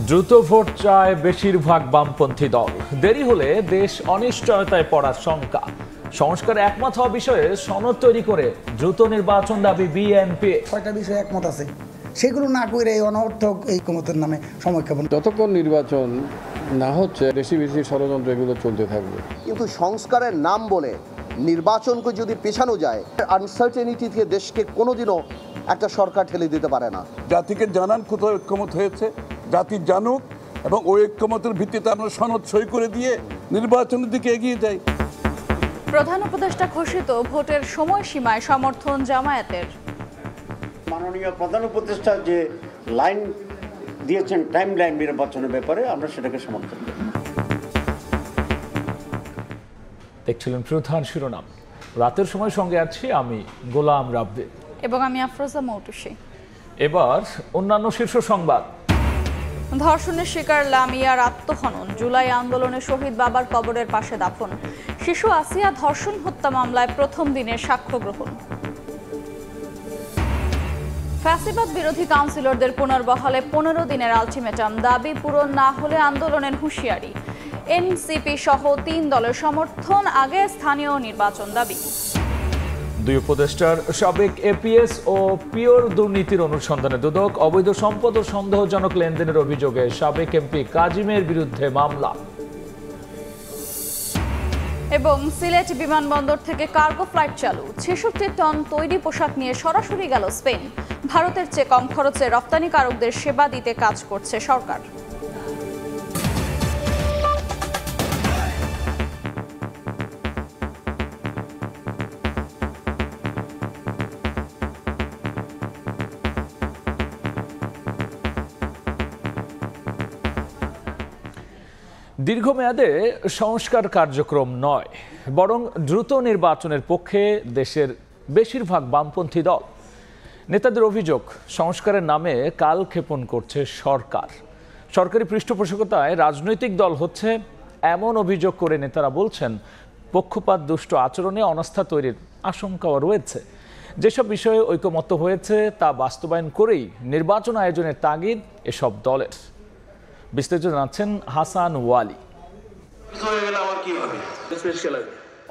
দ্রুত ভোট চায় বেশিরভাগ বামপন্থী দল। দেরি হলে দেশ অনিশ্চয়তায় পড়ার শঙ্কা। সংস্কারে একমত হওয়া বিষয়ে সনদ তৈরি করে দ্রুত নির্বাচন দাবি বিএনপি। কয়টা বিষয়ে একমত আছে সেগুলো না করে এই অনর্থক এই ক্ষমতার নামে সময়ক্ষেপণ। যতক্ষণ নির্বাচন না হচ্ছে বেশি বেশি ষড়যন্ত্র এগুলো চলতে থাকবে। কিন্তু সংস্কারের নাম বলে নির্বাচনকে যদি পেছানো যায়, আনসার্টেনিটি থেকে দেশকে কোনোদিনও একটা সরকার ঠেলে দিতে পারে না। জাতিকে জানান কোথাও ঐক্যমত হয়েছে, জাতি জানুক, এবং ওই ঐক্যমতের ভিত্তিতে আমরা সনদ সই করে দিয়ে নির্বাচনের দিকে এগিয়ে যাই। প্রধান উপদেষ্টা ঘোষিত ভোটের সময়সীমায় সমর্থন জামায়াতের। মাননীয় প্রধান উপদেষ্টা যে লাইন দিয়েছেন টাইম লাইন নির্বাচনের ব্যাপারে, আমরা সেটাকে সমর্থন করি। দেখছিলেন প্রধান শিরোনাম। রাতের সময় সঙ্গে আছি আমি গোলাম রাব্বি এবং আমি আফরোজা মৌটুসী। এবার অন্যান্য শীর্ষ সংবাদ। ধর্ষণের শিকার লামিয়ার আত্মহনন, জুলাই আন্দোলনে শহীদ বাবার কবরের পাশে দাফন। শিশু আসিয়া ধর্ষণ হত্যা মামলায় প্রথম দিনের সাক্ষ্য গ্রহণ। ফ্যাসিবাদ বিরোধী কাউন্সিলরদের পুনর্বহালে 15 দিনের আলটিমেটাম, দাবি পূরণ না হলে আন্দোলনের হুঁশিয়ারি। এনসিপি সহ 3 দলের সমর্থন, আগে স্থানীয় নির্বাচন দাবি। দুই উপদেষ্টার সাবেক এপিএস ও পিওর দুর্নীতির অনুসন্ধানে দুদক। অবৈধ সম্পদ ও সন্দেহজনক লেনদেনের অভিযোগে সাবেক এমপি কাজিমের বিরুদ্ধে মামলা। এবং সিলেট বিমানবন্দর থেকে কার্গো ফ্লাইট চালু, 66 টন তৈরি পোশাক নিয়ে সরাসরি গেল স্পেন। ভারতের চেয়ে কম খরচে রপ্তানিকারকদের সেবা দিতে কাজ করছে সরকার। দীর্ঘমেয়াদে সংস্কার কার্যক্রম নয়, বরং দ্রুত নির্বাচনের পক্ষে দেশের বেশিরভাগ বামপন্থী দল। নেতাদের অভিযোগ, সংস্কারের নামে কালক্ষেপণ করছে সরকার। সরকারি পৃষ্ঠপোষকতায় রাজনৈতিক দল হচ্ছে এমন অভিযোগ করে নেতারা বলছেন, পক্ষপাত দুষ্ট আচরণে অনাস্থা তৈরির আশঙ্কাও রয়েছে। যেসব বিষয়ে ঐকমত্য হয়েছে তা বাস্তবায়ন করেই নির্বাচন আয়োজনের তাগিদ এসব দলের। বিস্তারিত জানাচ্ছেন হাসান ওয়ালি।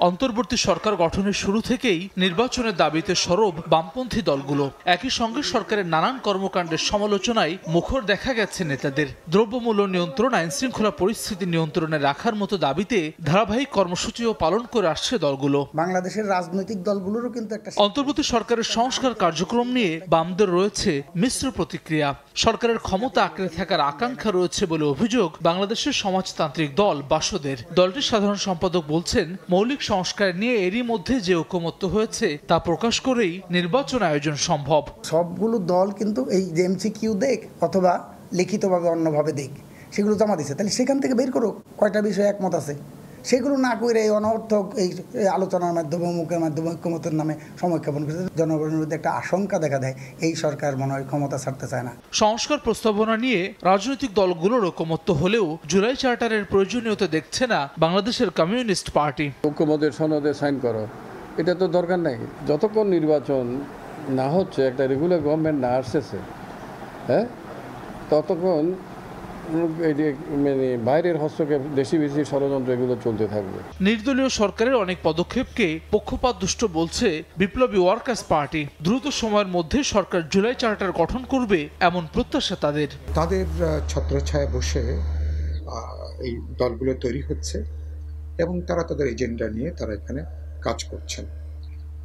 অন্তর্বর্তী সরকার গঠনের শুরু থেকেই নির্বাচনের দাবিতে সরব বামপন্থী দলগুলো। একই সঙ্গে সরকারের নানান কর্মকাণ্ডের সমালোচনায় মুখর দেখা গেছে নেতাদের। দ্রব্যমূল্য নিয়ন্ত্রণ, আইন শৃঙ্খলা পরিস্থিতি নিয়ন্ত্রণে রাখার মতো দাবিতে ধারাবাহিক কর্মসূচিও পালন করে আসছে দলগুলো। বাংলাদেশের রাজনৈতিক দলগুলোরও কিন্তু একটা অন্তর্বর্তী সরকারের সংস্কার কার্যক্রম নিয়ে বামদের রয়েছে মিশ্র প্রতিক্রিয়া। সরকারের ক্ষমতা আঁকড়ে থাকার আকাঙ্ক্ষা রয়েছে বলে অভিযোগ বাংলাদেশের সমাজতান্ত্রিক দল বাসদের। দলটির সাধারণ সম্পাদক বলছেন, মৌলিক সংস্কার নিয়ে এরই মধ্যে যে ঐকমত্য হয়েছে তা প্রকাশ করেই নির্বাচন আয়োজন সম্ভব। সবগুলো দল কিন্তু এই যে এমসিকিউ দেখ অথবা লিখিতভাবে অন্যভাবে দেখ, সেগুলো জমা দিচ্ছে। তাহলে সেখান থেকে বের করুক কয়টা বিষয়ে একমত আছে, সেগুলো না করে এই অনর্থক এই আলোচনার মাধ্যমে মুখের মাধ্যমে ঐক্যমতের নামে সময়ক্ষেপণ করছে। জনগণের মধ্যে একটা আশঙ্কা দেখা দেয়, এই সরকার মনে হয় ক্ষমতা ছাড়তে চায় না। সংস্কার প্রস্তাবনা নিয়ে রাজনৈতিক দলগুলোর ঐকমত্য হলেও জুলাই চার্টারের প্রয়োজনীয়তা দেখছে না বাংলাদেশের কমিউনিস্ট পার্টি। ঐক্যমতের সনদে সাইন করো, এটা তো দরকার নাই। যতক্ষণ নির্বাচন না হচ্ছে, একটা রেগুলার গভর্নমেন্ট না আসতেছে, হ্যাঁ, ততক্ষণ মানে বাইরের হস্তক্ষেপ, দেশি বেশি ষড়যন্ত্র এগুলো চলতে থাকবে। নির্দলীয় সরকারের অনেক পদক্ষেপকে পক্ষপাত দুষ্ট বলছে বিপ্লবী ওয়ার্কার্স পার্টি। দ্রুত সময়ের মধ্যে সরকার জুলাই চার্টার গঠন করবে এমন প্রত্যাশা তাদের। তাদের ছত্রছায়া বসে এই দলগুলো তৈরি হচ্ছে এবং তারা তাদের এজেন্ডা নিয়ে তারা এখানে কাজ করছেন।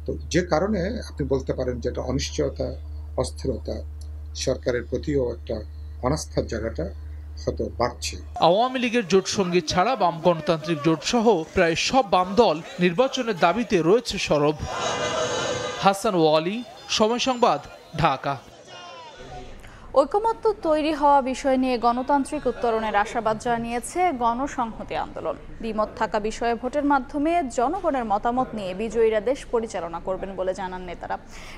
তো যে কারণে আপনি বলতে পারেন যে একটা অনিশ্চয়তা, অস্থিরতা, সরকারের প্রতিও একটা অনাস্থার জায়গাটা হয়তো বাড়ছে। আওয়ামী লীগের জোট সঙ্গী ছাড়া বাম গণতান্ত্রিক জোট সহ প্রায় সব বাম দল নির্বাচনের দাবিতে রয়েছে সরব। হাসান ওয়ালি, সময় সংবাদ, ঢাকা। ঐকমত্য তৈরি হওয়া বিষয় নিয়ে গণতান্ত্রিক উত্তরণের আশাবাদ জানিয়েছে গণসংহতি আন্দোলন। দ্বিমত থাকা বিষয়ে ভোটের মাধ্যমে জনগণের মতামত নিয়ে বিজয়ীরা দেশ পরিচালনা করবেন বলে জানান নেতারা।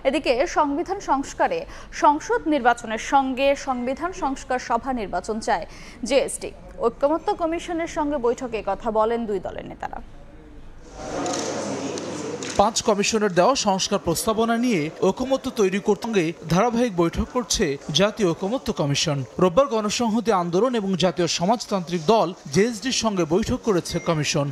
এদিকে সংবিধান সংস্কারে সংসদ নির্বাচনের সঙ্গে সংবিধান সংস্কার সভা নির্বাচন চায় জেএসটি। ঐকমত্য কমিশনের সঙ্গে বৈঠকে কথা বলেন দুই দলের নেতারা। 5 কমিশনের দেওয়া সংস্কার প্রস্তাবনা নিয়ে ঐকমত্য তৈরি করতে ধারাবাহিক বৈঠক করছে জাতীয় ঐকমত্য কমিশন। রোববার গণসংহতি আন্দোলন এবং জাতীয় সমাজতান্ত্রিক দল জেএসডির সঙ্গে বৈঠক করেছে কমিশন।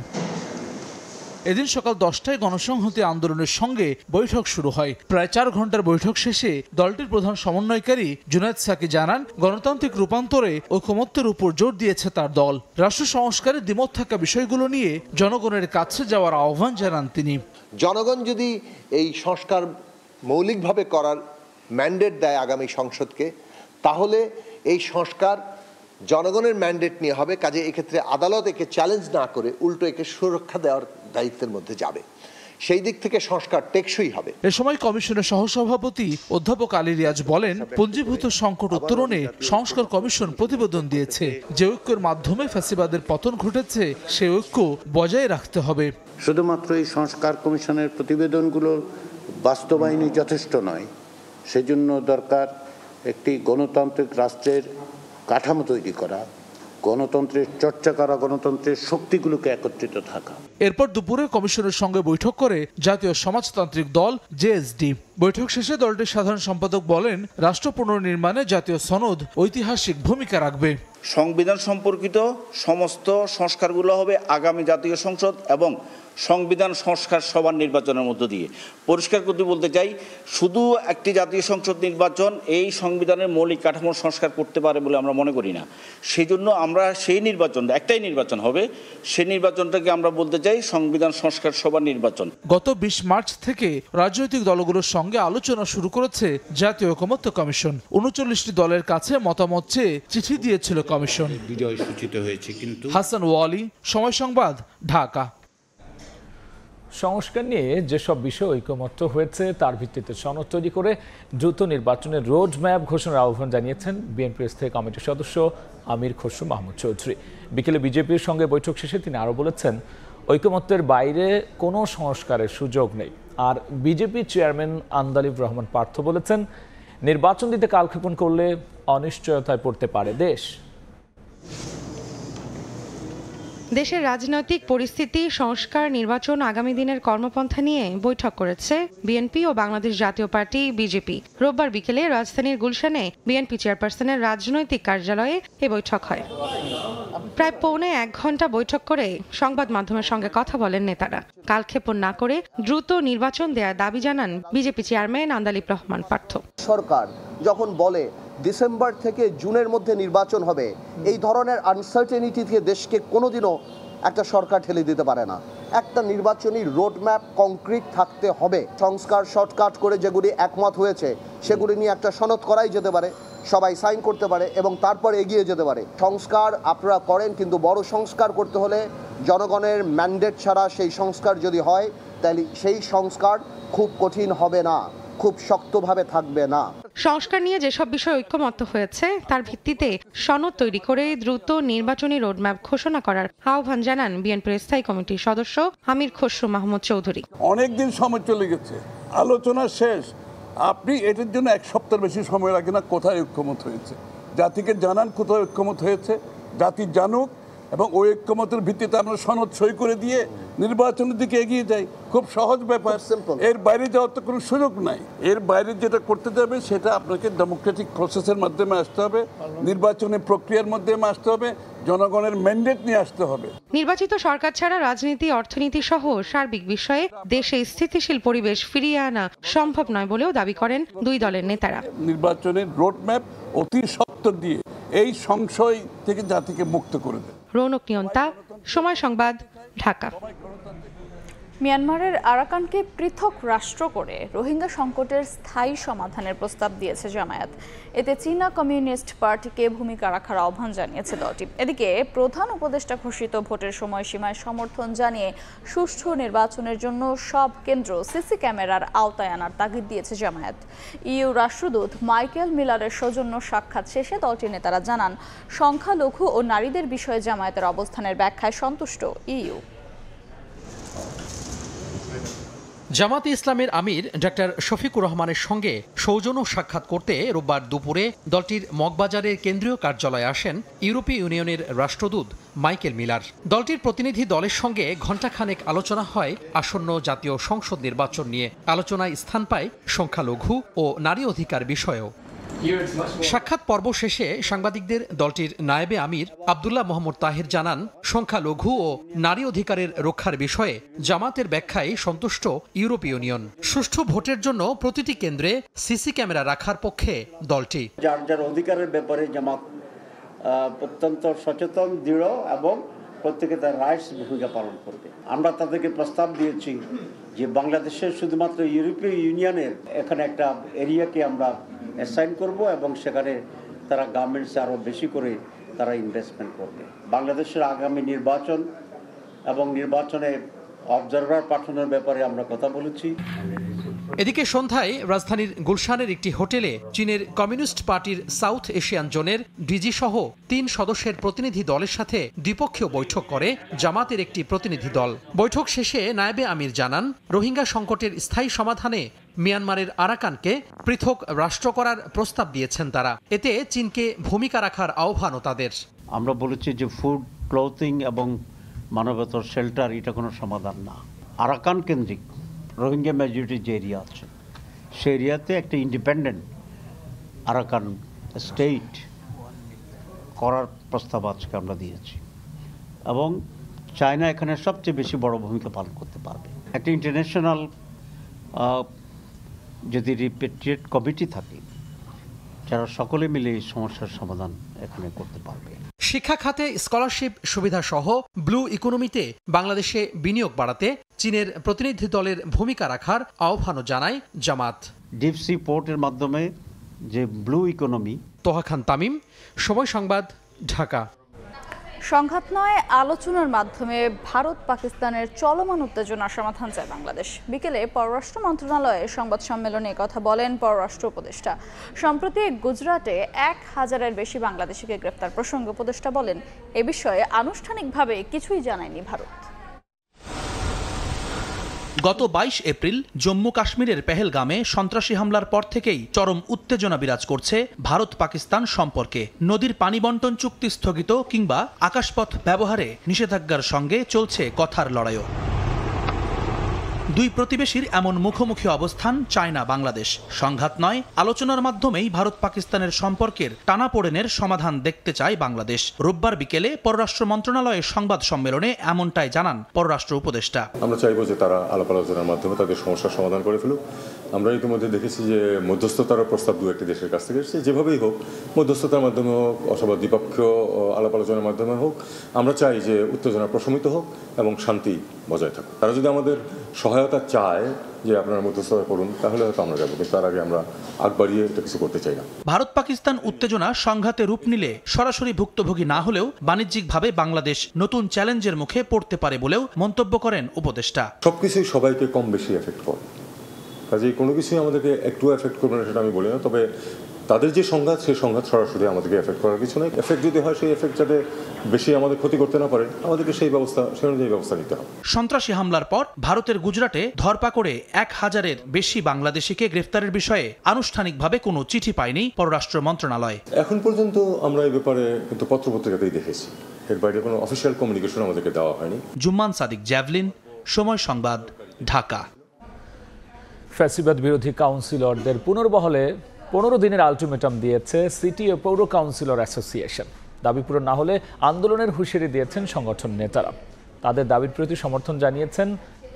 এদিন সকাল 10টায় গণসংহতি আন্দোলনের সঙ্গে বৈঠক শুরু হয়। প্রায় 4 ঘন্টার বৈঠক শেষে দলটির প্রধান সমন্বয়কারী জুনায়েদ সাকি জানান, গণতান্ত্রিক রূপান্তরে ঐকমত্যের উপর জোর দিয়েছে তার দল। রাষ্ট্র সংস্কারে দ্বিমত থাকা বিষয়গুলো নিয়ে জনগণের কাছে যাওয়ার আহ্বান জানান তিনি। জনগণ যদি এই সংস্কার মৌলিকভাবে করার ম্যান্ডেট দেয় আগামী সংসদকে, তাহলে এই সংস্কার জনগণের ম্যান্ডেট নিয়ে হবে। কাজে এক্ষেত্রে আদালত একে চ্যালেঞ্জ না করে উল্টো একে সুরক্ষা দেওয়ার দায়িত্বের মধ্যে যাবে। সেই দিক থেকে সংস্কার টেকসই হবে। এ সময় কমিশনের সহসভাপতি অধ্যাপক আলী রিয়াজ বলেন, পুঞ্জীভূত সংকট উত্তরণে সংস্কার কমিশন প্রতিবেদন দিয়েছে। যে ঐক্যের মাধ্যমে ফ্যাসিবাদের পতন ঘটেছে সেই ঐক্য বজায় রাখতে হবে। শুধুমাত্র এই সংস্কার কমিশনের প্রতিবেদনগুলো বাস্তবায়নই যথেষ্ট নয়, সেজন্য দরকার একটি গণতান্ত্রিক রাষ্ট্রের কাঠামো তৈরি করা, গণতন্ত্রের চর্চা করা, গণতন্ত্রের শক্তিগুলোকে একত্রিত থাকা। এরপর দুপুরে কমিশনের সঙ্গে বৈঠক করে জাতীয় সমাজতান্ত্রিক দল জেএসডি। বৈঠক শেষে দলটির সাধারণ সম্পাদক বলেন, রাষ্ট্র পুনর্নির্মাণে জাতীয় সনদ ঐতিহাসিক ভূমিকা রাখবে। সংবিধান সম্পর্কিত সমস্ত সংস্কারগুলো হবে আগামী জাতীয় সংসদ এবং সংবিধান সংস্কার সভার নির্বাচনের মধ্য দিয়ে। পরিষ্কার করতে বলতে চাই, শুধু একটি জাতীয় সংসদ নির্বাচন এই সংবিধানের মৌলিক কাঠামো সংস্কার করতে পারে বলে আমরা মনে করি না। সেই জন্য আমরা সেই নির্বাচন, একটাই নির্বাচন হবে, সেই নির্বাচনটাকে আমরা বলতে চাই সংবিধান সংস্কার সভার নির্বাচন। গত 20 মার্চ থেকে রাজনৈতিক দলগুলোর সঙ্গে আলোচনা শুরু করেছে জাতীয় ঐকমত্য কমিশন। 39টি দলের কাছে মতামত চেয়ে চিঠি দিয়েছিল কমিশন। বিজয় সূচিত হয়েছে কিন্তু। হাসান ওয়ালি, সময় সংবাদ, ঢাকা। সংস্কার নিয়ে যেসব বিষয় ঐকমত্য হয়েছে তার ভিত্তিতে সনদ তৈরি করে দ্রুত নির্বাচনের রোড ম্যাপ ঘোষণার আহ্বান জানিয়েছেন বিএনপির স্থায়ী কমিটির সদস্য আমির খসরু মাহমুদ চৌধুরী। বিকেলে বিজেপির সঙ্গে বৈঠক শেষে তিনি আরও বলেছেন, ঐকমত্যের বাইরে কোনো সংস্কারের সুযোগ নেই। আর বিজেপি চেয়ারম্যান আন্দালিব রহমান পার্থ বলেছেন, নির্বাচন দিতে কালক্ষেপণ করলে অনিশ্চয়তায় পড়তে পারে দেশ। দেশের রাজনৈতিক পরিস্থিতি, সংস্কার, নির্বাচন, আগামী দিনের কর্মপন্থা নিয়ে বৈঠক করেছে বিএনপি ও বাংলাদেশ জাতীয় পার্টি বিজেপি। রোববার বিকেলে রাজধানীর গুলশানে বিএনপি চেয়ারপারসনের রাজনৈতিক কার্যালয়ে এ বৈঠক হয়। প্রায় পৌনে 1 ঘন্টা বৈঠক করে সংবাদ মাধ্যমের সঙ্গে কথা বলেন নেতারা। কালক্ষেপণ না করে দ্রুত নির্বাচন দেওয়ার দাবি জানান বিজেপি চেয়ারম্যান আন্দালিব রহমান পার্থ। সরকার যখন বলে ডিসেম্বর থেকে জুনের মধ্যে নির্বাচন হবে, এই ধরনের আনসার্টেনিটি থেকে দেশকে কোনোদিনও একটা সরকার ঠেলে দিতে পারে না। একটা নির্বাচনী রোডম্যাপ কংক্রিট থাকতে হবে। সংস্কার শর্টকাট করে যেগুলি একমত হয়েছে সেগুলি নিয়ে একটা সনদ করাই যেতে পারে, সবাই সাইন করতে পারে এবং তারপরে এগিয়ে যেতে পারে। সংস্কার আপনারা করেন, কিন্তু বড় সংস্কার করতে হলে জনগণের ম্যান্ডেট ছাড়া সেই সংস্কার যদি হয়, তাহলে সেই সংস্কার খুব কঠিন হবে না, খুব শক্তভাবে থাকবে না। সংস্কার নিয়ে যেসব বিষয় ঐক্যমত্য হয়েছে তার ভিত্তিতে সনদ তৈরি করে দ্রুত নির্বাচনী রোডম্যাপ ঘোষণা করার আহ্বান জানান বিএনপির স্থায়ী কমিটির সদস্য আমির খসরু মাহমুদ চৌধুরী। অনেকদিন সময় চলে গেছে, আলোচনা শেষ, আপনি এটার জন্য 1 সপ্তাহের বেশি সময় লাগে না। কোথায় ঐক্যমত হয়েছে জাতিকে জানান, কোথায় ঐক্যমত হয়েছে জাতি জানুক, এবং ওই ঐক্যমতের ভিত্তিতে আমরা সনদ সই করে দিয়ে নির্বাচনের দিকে এগিয়ে যাই। খুব সহজ ব্যাপার, এর বাইরে যাওয়ার তো কোনো সুযোগ নাই। এর বাইরে যেটা করতে যাবে সেটা আপনাকে ডেমোক্রেটিক প্রসেসের মাধ্যমে আসতে হবে, নির্বাচনের প্রক্রিয়ার মাধ্যমে আসতে হবে, জনগণের ম্যান্ডেট নিয়ে আসতে হবে। নির্বাচিত সরকার ছাড়া রাজনীতি, অর্থনীতি সহ সার্বিক বিষয়ে দেশে স্থিতিশীল পরিবেশ ফিরিয়ে আনা সম্ভব নয় বলেও দাবি করেন দুই দলের নেতারা। নির্বাচনের রোডম্যাপ অতি সত্বর দিয়ে এই সংশয় থেকে জাতিকে মুক্ত করে দেয়। রৌনক নিয়ন্তা, সময় সংবাদ, ঢাকা। মিয়ানমারের আরাকানকে পৃথক রাষ্ট্র করে রোহিঙ্গা সংকটের স্থায়ী সমাধানের প্রস্তাব দিয়েছে জামায়াত। এতে চীনা কমিউনিস্ট পার্টিকে ভূমিকা রাখার আহ্বান জানিয়েছে দলটি। এদিকে প্রধান উপদেষ্টা ঘোষিত ভোটের সময়সীমায় সমর্থন জানিয়ে সুষ্ঠু নির্বাচনের জন্য সব কেন্দ্র সিসি ক্যামেরার আওতায় আনার তাগিদ দিয়েছে জামায়াত। ইইউ রাষ্ট্রদূত মাইকেল মিলারের সৌজন্য সাক্ষাৎ শেষে দলটির নেতারা জানান, সংখ্যালঘু ও নারীদের বিষয়ে জামায়াতের অবস্থানের ব্যাখ্যায় সন্তুষ্ট ইইউ। জামাতে ইসলামের আমির ডক্টর শফিকুর রহমানের সঙ্গে সৌজন্য সাক্ষাৎ করতে রোববার দুপুরে দলটির মগবাজারের কেন্দ্রীয় কার্যালয়ে আসেন ইউরোপীয় ইউনিয়নের রাষ্ট্রদূত মাইকেল মিলার। দলটির প্রতিনিধি দলের সঙ্গে ঘণ্টাখানেক আলোচনা হয় আসন্ন জাতীয় সংসদ নির্বাচন নিয়ে। আলোচনায় স্থান পায় সংখ্যালঘু ও নারী অধিকার বিষয়েও। সাক্ষাৎ পর্ব শেষে সাংবাদিকদের দলটির নায়েবে আমির আব্দুল্লাহ মোহাম্মদ তাহের জানান, সংখ্যালঘু ও নারী অধিকারের রক্ষার বিষয়ে জামাতের ব্যাখ্যায় সন্তুষ্ট ইউরোপীয় ইউনিয়ন। সুষ্ঠু ভোটের জন্য প্রতিটি কেন্দ্রে সিসি ক্যামেরা রাখার পক্ষে দলটি। যার যার অধিকারের ব্যাপারে জামাত অত্যন্ত সচেতন, দৃঢ় এবং প্রত্যেকে তার রাইটস ভূমিকা পালন করবে। আমরা তাদেরকে প্রস্তাব দিয়েছি যে বাংলাদেশের শুধুমাত্র ইউরোপীয় ইউনিয়নের এখানে একটা এরিয়াকে আমরা অ্যাসাইন করব এবং সেখানে তারা গার্মেন্টসে আরও বেশি করে তারা ইনভেস্টমেন্ট করবে। বাংলাদেশের আগামী নির্বাচন এবং নির্বাচনে অবজারভার পাঠানোর ব্যাপারে আমরা কথা বলেছি। এদিকে সন্ধ্যায় রাজধানীর গুলশানের একটি হোটেলে চীনের কমিউনিস্ট পার্টির সাউথ এশিয়ান জোনের ডিজি সহ ৩ সদস্যের প্রতিনিধি দলের সাথে দ্বিপক্ষীয় বৈঠক করে জামাতের একটি প্রতিনিধি দল। বৈঠক শেষে নায়েবে আমির জানান, রোহিঙ্গা সংকটের স্থায়ী সমাধানে মিয়ানমারের আরাকানকে পৃথক রাষ্ট্র করার প্রস্তাব দিয়েছেন তারা। এতে চীনকে ভূমিকা রাখার আহ্বানও তাদের। আমরা বলেছি যে ফুড, ক্লথিং এবং মানবতার শেল্টার এটা কোনো সমাধান না। আরাকান কেন্দ্রিক রোহিঙ্গা মেজরিটি যে এরিয়া আছে সেই এরিয়াতে একটা ইন্ডিপেন্ডেন্ট আরাকান স্টেট করার প্রস্তাব আজকে আমরা দিয়েছি এবং চায়না এখানে সবচেয়ে বেশি বড় ভূমিকা পালন করতে পারবে। একটা ইন্টারন্যাশনাল যদি রিপেট্রিয়েট কমিটি থাকে যারা সকলে মিলে এই সমস্যার সমাধান এখানে করতে পারবে। শিক্ষা খাতে স্কলারশিপ সুবিধা সহ ব্লু ইকোনমিতে বাংলাদেশে বিনিয়োগ বাড়াতে চীনের প্রতিনিধি দলের ভূমিকা রাখার আহ্বানও জানায় জামাত। ডিপ সি পোর্টের মাধ্যমে যে ব্লু ইকোনমি। তোহা খান তামিম, সময় সংবাদ, ঢাকা। সংঘাত নয়, আলোচনার মাধ্যমে ভারত পাকিস্তানের চলমান উত্তেজনার সমাধান চায় বাংলাদেশ। বিকেলে পররাষ্ট্র মন্ত্রণালয়ে সংবাদ সম্মেলনে কথা বলেন পররাষ্ট্র উপদেষ্টা। সম্প্রতি গুজরাটে 1000-এর বেশি বাংলাদেশিকে গ্রেফতার প্রসঙ্গে উপদেষ্টা বলেন, এ বিষয়ে আনুষ্ঠানিকভাবে কিছুই জানায়নি ভারত। গত 22 এপ্রিল জম্মু কাশ্মীরের পেহেলগামে সন্ত্রাসী হামলার পর থেকেই চরম উত্তেজনা বিরাজ করছে ভারত পাকিস্তান সম্পর্কে। নদীর পানি বন্টন চুক্তি স্থগিত কিংবা আকাশপথ ব্যবহারে নিষেধাজ্ঞার সঙ্গে চলছে কথার লড়াইও। দুই প্রতিবেশীর এমন মুখোমুখি অবস্থান চায় না বাংলাদেশ। সংঘাত নয়, আলোচনার মাধ্যমেই ভারত পাকিস্তানের সম্পর্কের টানাপোড়েনের সমাধান দেখতে চায় বাংলাদেশ। রোববার বিকেলে পররাষ্ট্র মন্ত্রণালয়ের সংবাদ সম্মেলনে এমনটাই জানান পররাষ্ট্র উপদেষ্টা। আমরা চাইব যে তারা আলাপ আলোচনার মাধ্যমে তাদের সমস্যার সমাধান করে ফেলুক। আমরা ইতিমধ্যে দেখেছি যে মধ্যস্থতার প্রস্তাব দু একটি দেশের কাছ থেকে এসেছে। যেভাবেই হোক, মধ্যস্থতার মাধ্যমে হোক অথবা দ্বিপক্ষীয় আলাপ আলোচনার মাধ্যমে হোক, আমরা চাই যে উত্তেজনা প্রশমিত হোক এবং শান্তি বজায় থাকুক। তারা যদি আমাদের সহায়তা চায় যে আপনারা মধ্যস্থতা করুন, তাহলে হয়তো আমরা যাবো, কিন্তু তার আগে আমরা আগ বাড়িয়ে এটা কিছু করতে চাই না। ভারত পাকিস্তান উত্তেজনা সংঘাতে রূপ নিলে সরাসরি ভুক্তভোগী না হলেও বাণিজ্যিকভাবে বাংলাদেশ নতুন চ্যালেঞ্জের মুখে পড়তে পারে বলেও মন্তব্য করেন উপদেষ্টা। সবকিছুই সবাইকে কম বেশি এফেক্ট করে, কাজেই কোনো কিছুই আমাদেরকে একটু এফেক্ট করবে না সেটা আমি বলি না। তবে তাদের যে সংঘাত, সেই সংঘাত সরাসরি আমাদেরকে এফেক্ট করার কিছু নেই। এফেক্ট যদি হয়, সেই এফেক্ট যাতে বেশি আমাদের ক্ষতি করতে না পারে, আমাদেরকে সেই অনুযায়ী ব্যবস্থা নিতে হবে। সন্ত্রাসী হামলার পর ভারতের গুজরাটে ধরপাকড়ে 1000-এর বেশি বাংলাদেশিকে গ্রেফতারের বিষয়ে আনুষ্ঠানিকভাবে কোনো চিঠি পায়নি পররাষ্ট্র মন্ত্রণালয়। এখন পর্যন্ত আমরা এই ব্যাপারে কিন্তু পত্রপত্রিকাতেই দেখেছি, এর বাইরে কোনো অফিসিয়াল কমিউনিকেশন আমাদেরকে দেওয়া হয়নি। জুম্মান সাদিক, জ্যাভলিন, সময় সংবাদ, ঢাকা। ফ্যাসিবাদ বিরোধী কাউন্সিলরদের পুনর্বহলে 15 দিনের আলটিমেটাম দিয়েছে সিটি ও পৌর কাউন্সিলর অ্যাসোসিয়েশন। দাবি পূরণ না হলে আন্দোলনের হুঁশিয়ারি দিয়েছেন সংগঠন নেতারা। তাদের দাবির প্রতি সমর্থন জানিয়েছেন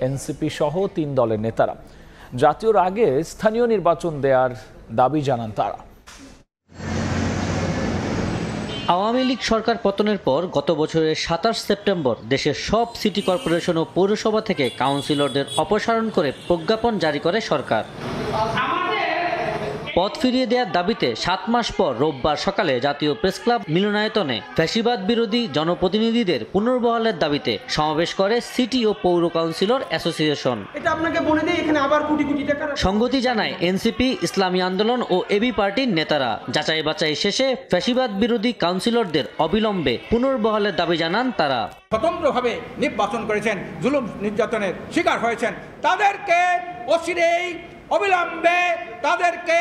এনসিপি সহ 3 দলের নেতারা। জাতীয়র আগে স্থানীয় নির্বাচন দেওয়ার দাবি জানান তারা। আওয়ামী লীগ সরকার পতনের পর গত বছরের 27 সেপ্টেম্বর দেশের সব সিটি কর্পোরেশন ও পৌরসভা থেকে কাউন্সিলরদের অপসারণ করে প্রজ্ঞাপন জারি করে সরকার। পদ ফিরিয়ে দেওয়ার দাবিতে 7 মাস পর রোববার সকালে জাতীয় প্রেসক্লাব মিলনায়তনে ফ্যাসিবাদ বিরোধী জনপ্রতিনিধিদের পুনর্বহালের দাবিতে সমাবেশ করে সিটি ও পৌর কাউন্সিলর অ্যাসোসিয়েশন। সংগতি জানায় এনসিপি, ইসলামী আন্দোলন ও এবি পার্টির নেতারা। যাচাই বাছাই শেষে ফ্যাসিবাদ বিরোধী কাউন্সিলরদের অবিলম্বে পুনর্বহালের দাবি জানান তারা। স্বতন্ত্রভাবে নির্বাচন করেছেন, জুলুম নির্যাতনের শিকার হয়েছেন, তাদেরকে অচিরেই অবিলম্বে তাদেরকে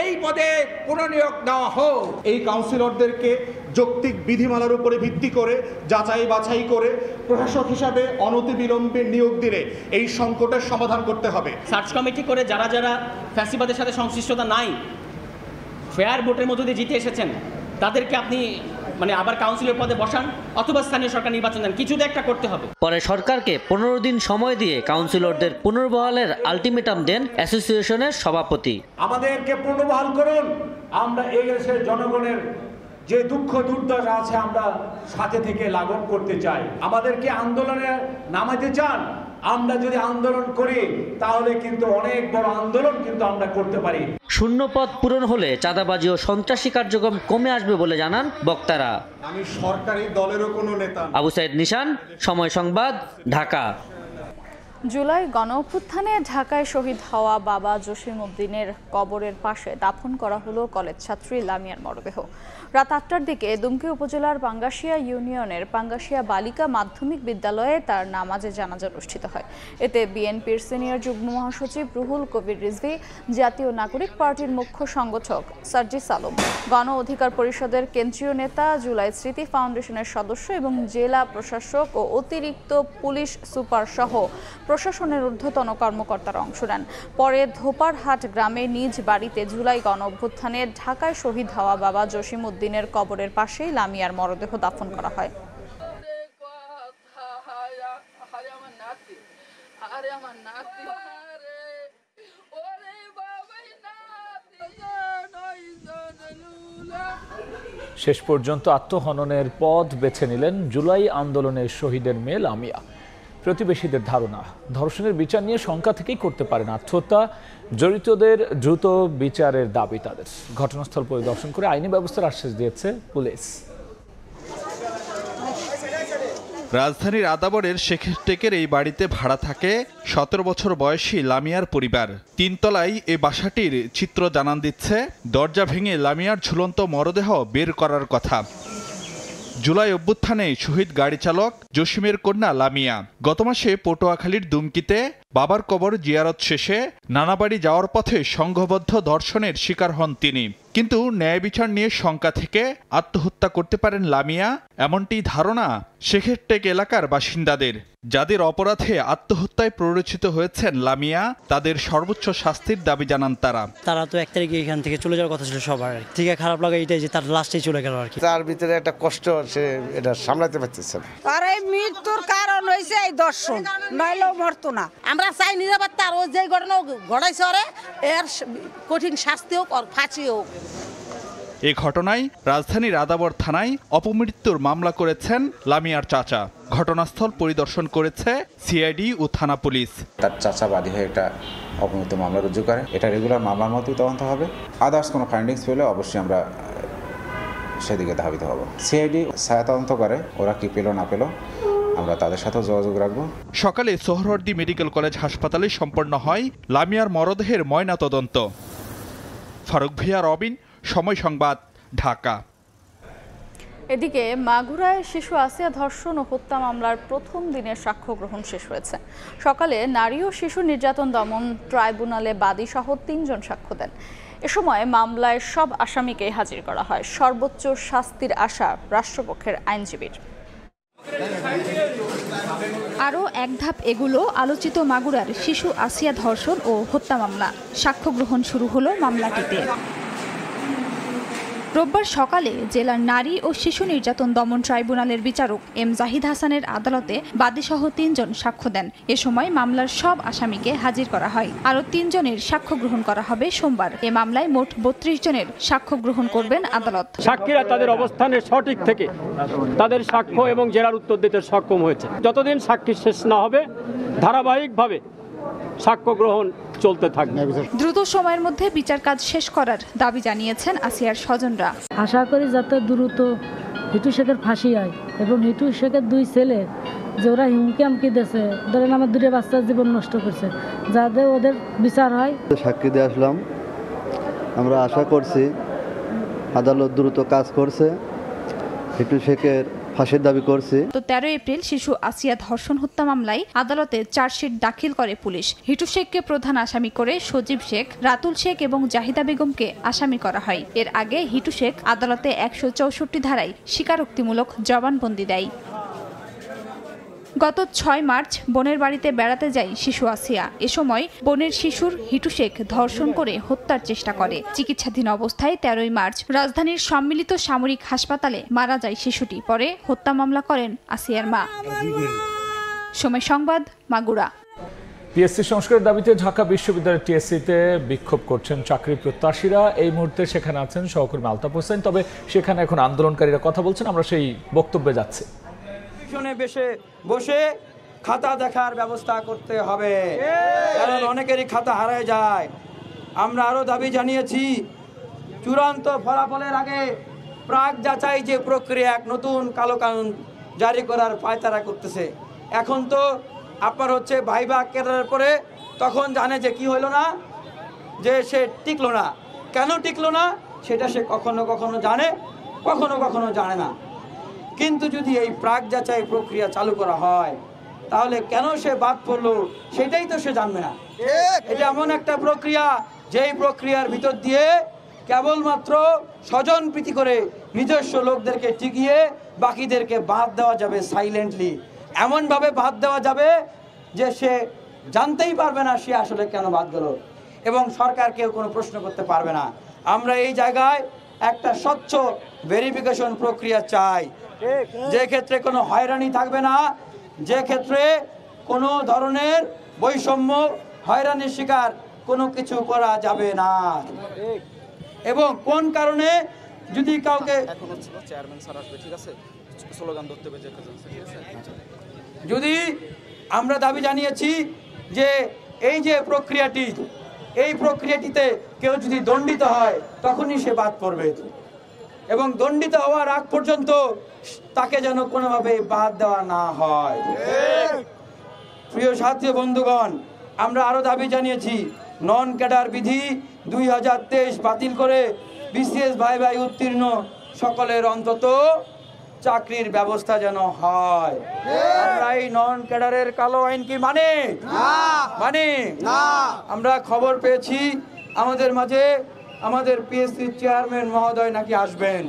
এই পদে পুনর্নিয়োগ দেওয়া হোক। এই কাউন্সিলরদেরকে যৌক্তিক বিধিমালার উপরে ভিত্তি করে যাচাই বাছাই করে প্রশাসক হিসাবে অনতিবিলম্বে নিয়োগ দিলে এই সংকটের সমাধান করতে হবে। সার্চ কমিটি করে যারা যারা ফ্যাসিবাদের সাথে সংশ্লিষ্টতা নাই, ফেয়ার ভোটের মধ্য দিয়ে জিতে এসেছেন, তাদেরকে আপনি আবার কাউন্সিলর পদে বসান অথবা স্থানীয় সরকার নির্বাচন দেন, কিছু একটা করতে হবে। পরে সরকারকে 15 দিন সময় দিয়ে কাউন্সিলরদের পুনর্বহালের আলটিমেটাম দেন অ্যাসোসিয়েশনের সভাপতি। আমাদেরকে পুনর্বহাল করুন, আমরা এই দেশের জনগণের যে দুঃখ দুর্দশা আছে আমরা সাথে থেকে লাঘব করতে চাই। আমাদেরকে আন্দোলনে নামাতে চান, আমরা যদি আন্দোলন করি তাহলে কিন্তু অনেক বড় আন্দোলন কিন্তু আমরা করতে পারি। শূন্য পদ পূরণ হলে চাঁদাবাজি ও সন্ত্রাসী কার্যক্রম কমে আসবে বলে জানান বক্তারা। আমি সরকারি দলেরও কোনো নেতা। আবু সাইদ নিশান, সময় সংবাদ, ঢাকা। জুলাই গণঅভ্যুত্থানে ঢাকায় শহীদ হওয়া বাবা জসিম উদ্দিনের কবরের পাশে দাফন করা হলো কলেজ ছাত্রী লামিয়ার মরদেহ। রাত 8টার দিকে দুমকি উপজেলার পাঙ্গাশিয়া ইউনিয়নের পাঙ্গাশিয়া বালিকা মাধ্যমিক বিদ্যালয়ে তার নামাজে জানাজা অনুষ্ঠিত হয়। এতে বিএনপির সিনিয়র যুগ্ম মহাসচিব রুহুল কবির রিজভী, জাতীয় নাগরিক পার্টির মুখ্য সংগঠক সার্জিস আলম, গণ অধিকার পরিষদের কেন্দ্রীয় নেতা, জুলাই স্মৃতি ফাউন্ডেশনের সদস্য এবং জেলা প্রশাসক ও অতিরিক্ত পুলিশ সুপার সহ প্রশাসনের ঊর্ধ্বতন কর্মকর্তারা অংশ নেন। পরে ধোপারহাট গ্রামে নিজ বাড়িতে জুলাই গণঅভ্যুত্থানে ঢাকায় শহীদ হওয়া বাবা জসিম উদ্দিনের কবরের পাশেই লামিয়ার মরদেহ দাফন করা হয়। শেষ পর্যন্ত আত্মহননের পথ বেছে নিলেন জুলাই আন্দোলনের শহীদের মেয়ে লামিয়া। প্রতিবেশীদের ধারণা, ধর্ষণের বিচার নিয়ে শঙ্কা থেকেই করতে পারেন আত্মহত্যা। জড়িতদের দ্রুত বিচারের দাবি তাদের। ঘটনাস্থল পরিদর্শন করে আইনি ব্যবস্থার আশ্বাস দিয়েছে পুলিশ। রাজধানীর আদাবরের শেখেরটেকের এই বাড়িতে ভাড়া থাকে 17 বছর বয়সী লামিয়ার পরিবার। 3 তলায় এই বাসাটির চিত্র জানান দিচ্ছে, দরজা ভেঙে লামিয়ার ঝুলন্ত মরদেহ বের করার কথা। জুলাই অভ্যুত্থানে শহীদ গাড়ি চালক জসিমের কন্যা লামিয়া গত মাসে পটুয়াখালীর দুমকিতে বাবার কবর জিয়ারত শেষে নানাবাড়ি যাওয়ার পথে সংঘবদ্ধ ধর্ষণের শিকার হন তিনি। কিন্তু ন্যায় বিচার নিয়ে শঙ্কা থেকে আত্মহত্যা করতে পারেন লামিয়া, এমনটি ধারণা শেখেরটেক এলাকার বাসিন্দাদের। যাদের অপরাধে আত্মহত্যায় প্ররোচিত হয়েছেন লামিয়া, তাদের সর্বোচ্চ শাস্তির দাবি জানান তারা। তারা তো 1 তারিখে এখান থেকে চলে যাওয়ার কথা ছিল সবার, ঠিক আছে, খারাপ লাগে এটাই যে তার লাস্টেই চলে গেল আর কি। তার ভিতরে একটা কষ্ট, সে এটা সামলাতে পারতেছে না। আর এই মৃত্যুর কারণ হয়েছে এই দর্শন, নইলেও মরতো না। আমরা চাই নিরাপত্তা, আর ও যে ঘটনা ঘটাইছে ওরে এর কঠিন শাস্তি হোক আর ফাঁসি হোক। এ ঘটনায় রাজধানীর আদাবর থানায় অপমৃত্যুর মামলা করেছেন লামিয়ার চাচা। ঘটনাস্থল পরিদর্শন করেছে সিআইডি ও থানা পুলিশ। তার চাচা বাদী হয়ে একটা অপমৃত্যু মামলা রুজু করে, এটা রেগুলার মামলার মতোই তদন্ত হবে। আদার্স কোনো ফাইন্ডিংস পেলে অবশ্যই আমরা সেদিকে ধাবিত হব। সিআইডি ছায়া তদন্ত করে, ওরা কি পেল না পেল আমরা তাদের সাথেও যোগাযোগ রাখবো। সকালে সোহরাওয়ার্দী মেডিকেল কলেজ হাসপাতালে সম্পন্ন হয় লামিয়ার মরদেহের ময়না তদন্ত। ফারুক ভিয়া, রবিন, সময় সংবাদ, ঢাকা। এদিকে মাগুরায় শিশু আসিয়া ধর্ষণ ও হত্যা মামলার প্রথম দিনের সাক্ষ্য গ্রহণ শেষ হয়েছে। সকালে নারী ও শিশু নির্যাতন দমন ট্রাইব্যুনালে বাদী সহ 3 জন সাক্ষ্য দেন। এ সময় মামলায় সব আসামিকে হাজির করা হয়। সর্বোচ্চ শাস্তির আশা রাষ্ট্রপক্ষের আইনজীবীর। আরও এক ধাপ এগুলো আলোচিত মাগুরার শিশু আসিয়া ধর্ষণ ও হত্যা মামলা। সাক্ষ্য গ্রহণ শুরু হলো মামলাটিতে। রোববার সকালে জেলার নারী ও শিশু নির্যাতন দমন ট্রাইব্যুনালের বিচারক এম জাহিদ হাসানের আদালতে বাদীসহ 3 জন সাক্ষ্য দেন। এ সময় মামলার সব আসামিকে হাজির করা হয়। আরও 3 জনের সাক্ষ্য গ্রহণ করা হবে সোমবার। এ মামলায় মোট 32 জনের সাক্ষ্য গ্রহণ করবেন আদালত। সাক্ষীরা তাদের অবস্থানের সঠিক থেকে তাদের সাক্ষ্য এবং জেরার উত্তর দিতে সক্ষম হয়েছে। যতদিন সাক্ষী শেষ না হবে ধারাবাহিকভাবে সাক্ষ্য গ্রহণ চলতে থাকবে। দ্রুত সময়ের মধ্যে বিচার কাজ শেষ করার দাবি জানিয়েছেন আসিয়ার স্বজনরা। আশা করি যাতে দ্রুত হিটু শেখের ফাঁসি হয় এবং হিটু শেখের 2 ছেলে যে ওরা হুমকি আমকি দিয়েছে, ধরেন আমার 2 বাচ্চার জীবন নষ্ট করছে, যাতে ওদের বিচার হয়। সাক্ষী দিয়ে আসলাম, আমরা আশা করছি আদালত দ্রুত কাজ করছে, হিটু শেখের ফাঁসির দাবি করছি। তো 13 এপ্রিল শিশু আসিয়া ধর্ষণ হত্যা মামলায় আদালতে চার্জশিট দাখিল করে পুলিশ। হিটু শেখকে প্রধান আসামি করে সজীব শেখ, রাতুল শেখ এবং জাহিদা বেগমকে আসামি করা হয়। এর আগে হিটু শেখ আদালতে 164 ধারায় স্বীকারোক্তিমূলক জবানবন্দি দেয়। গত 6 মার্চ বোনের বাড়িতে বেড়াতে যায় শিশু আসিয়া। এ সময় বোনের শিশুর হিটু শেখ ধর্ষণ করে হত্যার চেষ্টা করে। চিকিৎসাধীন অবস্থায় 13 মার্চ রাজধানীর সম্মিলিত সামরিক হাসপাতালে মারা যায় শিশুটি। পরে হত্যা মামলা করেন আসিয়ার মা। সময় সংবাদ, মাগুরা। পিএসসি সংস্কারের দাবিতে ঢাকা বিশ্ববিদ্যালয়ের টিএসসিতে বিক্ষোভ করছেন চাকরি প্রত্যাশীরা। এই মুহূর্তে সেখানে আছেন সহকর্মী আলতাফ হোসেন। তবে সেখানে এখন আন্দোলনকারীরা কথা বলছেন, আমরা সেই বক্তব্যে যাচ্ছি। বসে খাতা দেখার ব্যবস্থা করতে হবে, কারণ অনেকেরই খাতা হারায় যায়। আমরা আরো দাবি জানিয়েছি, চূড়ান্ত ফলাফলের আগে প্রাক যাচাই যে প্রক্রিয়া, এক নতুন কালো কানুন জারি করার পায়তারা করতেছে। এখন তো আপনার হচ্ছে ভাইবা কেরার পরে তখন জানে যে কি হইল না, যে সে টিকলো না। কেন টিকলো না সেটা সে কখনো কখনো জানে, কখনো কখনো জানে না। কিন্তু যদি এই প্রাক যাচাই প্রক্রিয়া চালু করা হয় তাহলে কেন সে বাদ পড়লো সেটাই তো সে জানবে না। এটা এমন একটা প্রক্রিয়া, যেই প্রক্রিয়ার ভিতর দিয়ে কেবলমাত্র স্বজন প্রীতি করে নিজস্ব লোকদেরকে টিকিয়ে বাকিদেরকে বাদ দেওয়া যাবে সাইলেন্টলি। এমনভাবে বাদ দেওয়া যাবে যে সে জানতেই পারবে না সে আসলে কেন বাদ গেল, এবং সরকারকেও কোনো প্রশ্ন করতে পারবে না। আমরা এই জায়গায় একটা স্বচ্ছ ভেরিফিকেশন প্রক্রিয়া চাই, যে ক্ষেত্রে কোনো হয়রানি থাকবে না, যে ক্ষেত্রে কোনো ধরনের বৈষম্য, হয়রানির শিকার কোনো কিছু করা যাবে না। এবং কোন কারণে যদি কাউকে যদি আমরা দাবি জানিয়েছি যে এই যে প্রক্রিয়াটি, এই প্রক্রিয়াটিতে কেউ যদি দণ্ডিত হয় তখনই সে বাদ পড়বে, এবং দণ্ডিত হওয়ার আগ পর্যন্ত তাকে যেন কোনোভাবে বাদ দেওয়া না হয়। প্রিয় সাথী বন্ধুগণ, আমরা আরো দাবি জানিয়েছি, নন ক্যাডার বিধি 2023 বাতিল করে বিসিএস ভাই উত্তীর্ণ সকলের অন্তত চাকরির ব্যবস্থা যেন হয়। আমরা এই নন ক্যাডারের কালো আইন কি মানে আমরা খবর পেয়েছি আমাদের মাঝে আমাদের পিএসসি চেয়ারম্যান মহোদয় নাকি আসবেন,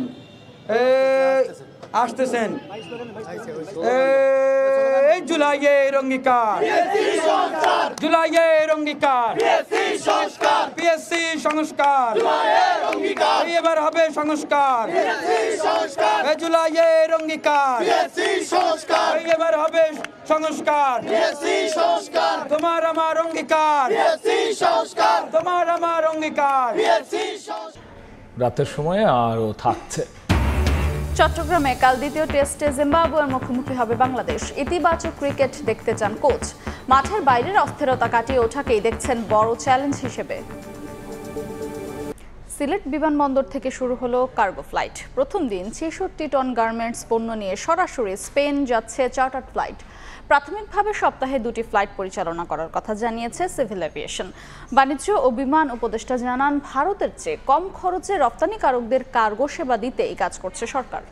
আসতেছেন। এই জুলাইয়ের অঙ্গীকার, জুলাইয়ের অঙ্গীকার, পিএসসি সংস্কার, এবার হবে সংস্কার। এই জুলাইয়ের অঙ্গীকার, এবার হবে সংস্কার। তোমার আমার অঙ্গীকার, তোমার আমার অঙ্গীকার। রাতের সময়ে আরও থাকছে। চট্টগ্রামে কাল দ্বিতীয় টেস্টে জিম্বাবুয়ের মুখোমুখি হবে বাংলাদেশ। ইতিবাচক ক্রিকেট দেখতে চান কোচ, মাঠের বাইরের অস্থিরতা কাটিয়ে ওঠাকেই দেখছেন বড় চ্যালেঞ্জ হিসেবে। সিলেট বিমানবন্দর থেকে শুরু হলো কার্গো ফ্লাইট। প্রথম দিন 66 টন গার্মেন্টস পণ্য নিয়ে সরাসরি স্পেন যাচ্ছে চার্টার্ড ফ্লাইট। প্রাথমিকভাবে সপ্তাহে 2টি ফ্লাইট পরিচালনা করার কথা জানিয়েছে সিভিল এভিয়েশন। বাণিজ্য ও বিমান উপদেষ্টা জানান, ভারতের চেয়ে কম খরচে রপ্তানিকারকদের কার্গো সেবা দিতে এই কাজ করছে সরকার।